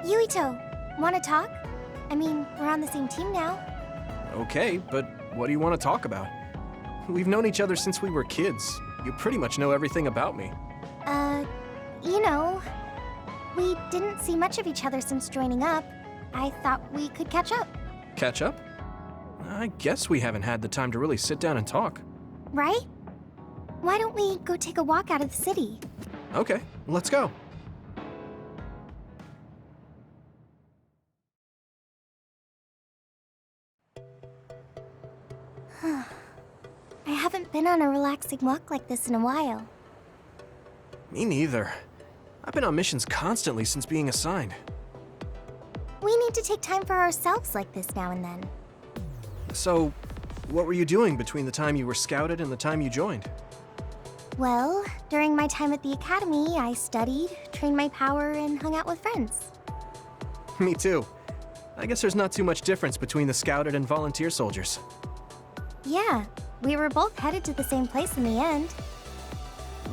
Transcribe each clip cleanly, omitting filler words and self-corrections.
Yuito, wanna talk? I mean, we're on the same team now. Okay, but what do you want to talk about? We've known each other since we were kids. You pretty much know everything about me. You know, we didn't see much of each other since joining up. I thought we could catch up. Catch up? I guess we haven't had the time to really sit down and talk. Right? Why don't we go take a walk out of the city? Okay, let's go. I haven't been on a relaxing walk like this in a while. Me neither. I've been on missions constantly since being assigned. We need to take time for ourselves like this now and then. So, what were you doing between the time you were scouted and the time you joined? Well, during my time at the academy, I studied, trained my power, and hung out with friends. Me too. I guess there's not too much difference between the scouted and volunteer soldiers. Yeah, we were both headed to the same place in the end.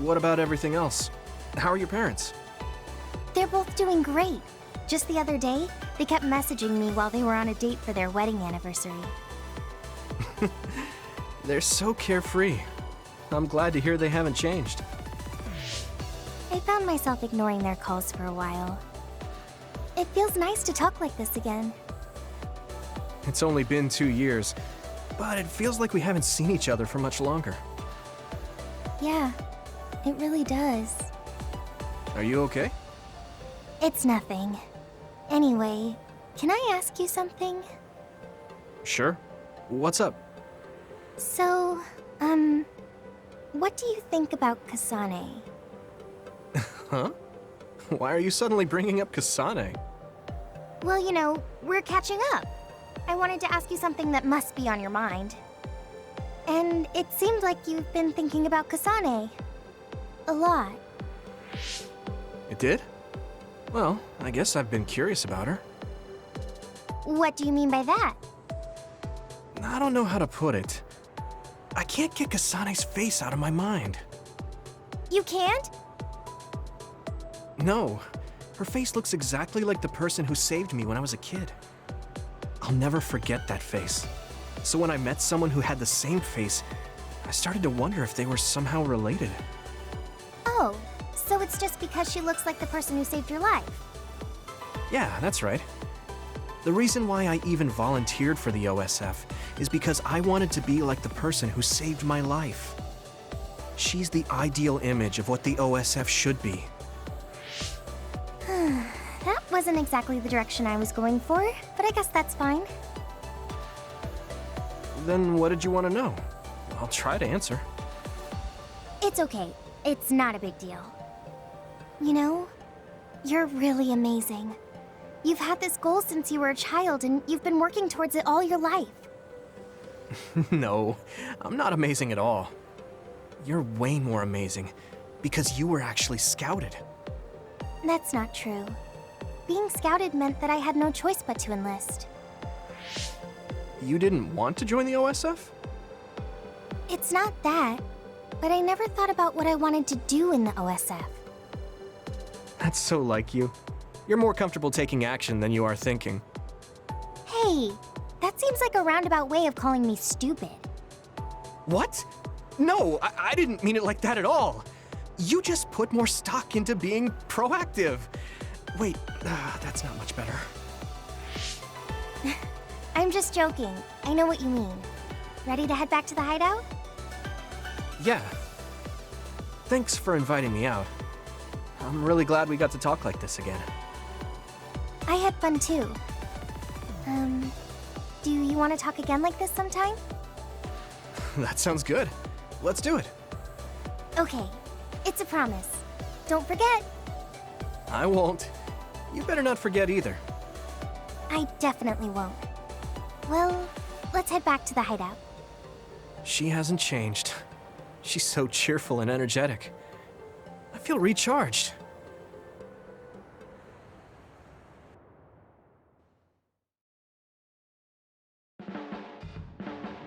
What about everything else? How are your parents? They're both doing great. Just the other day, they kept messaging me while they were on a date for their wedding anniversary. They're so carefree. I'm glad to hear they haven't changed. I found myself ignoring their calls for a while. It feels nice to talk like this again. It's only been 2 years, but it feels like we haven't seen each other for much longer. Yeah, it really does. Are you okay? It's nothing. Anyway, can I ask you something? Sure. What's up? So, what do you think about Kasane? Huh? Why are you suddenly bringing up Kasane? Well, you know, we're catching up. I wanted to ask you something that must be on your mind. And it seemed like you've been thinking about Kasane. A lot. It did? Well, I guess I've been curious about her. What do you mean by that? I don't know how to put it. I can't get Kasane's face out of my mind. You can't? No. Her face looks exactly like the person who saved me when I was a kid. I'll never forget that face. So when I met someone who had the same face, I started to wonder if they were somehow related. Oh, so it's just because she looks like the person who saved your life. Yeah, that's right. The reason why I even volunteered for the OSF is because I wanted to be like the person who saved my life. She's the ideal image of what the OSF should be. That wasn't exactly the direction I was going for, but I guess that's fine. Then what did you want to know? I'll try to answer. It's okay. It's not a big deal. You know, you're really amazing. You've had this goal since you were a child, and you've been working towards it all your life. No, I'm not amazing at all. You're way more amazing, because you were actually scouted. That's not true. Being scouted meant that I had no choice but to enlist. You didn't want to join the OSF? It's not that, but I never thought about what I wanted to do in the OSF. That's so like you. You're more comfortable taking action than you are thinking. Hey, that seems like a roundabout way of calling me stupid. What? No, I didn't mean it like that at all. You just put more stock into being proactive. Wait, that's not much better. I'm just joking. I know what you mean. Ready to head back to the hideout? Yeah. Thanks for inviting me out. I'm really glad we got to talk like this again. I had fun too. Do you want to talk again like this sometime? That sounds good. Let's do it. Okay, it's a promise. Don't forget. I won't. You better not forget either. I definitely won't. Well, let's head back to the hideout. She hasn't changed. She's so cheerful and energetic. I feel recharged.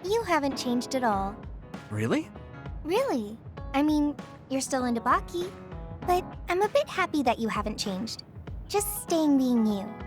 You haven't changed at all. Really? Really? I mean, you're still into Baki, but I'm a bit happy that you haven't changed. Just staying being you.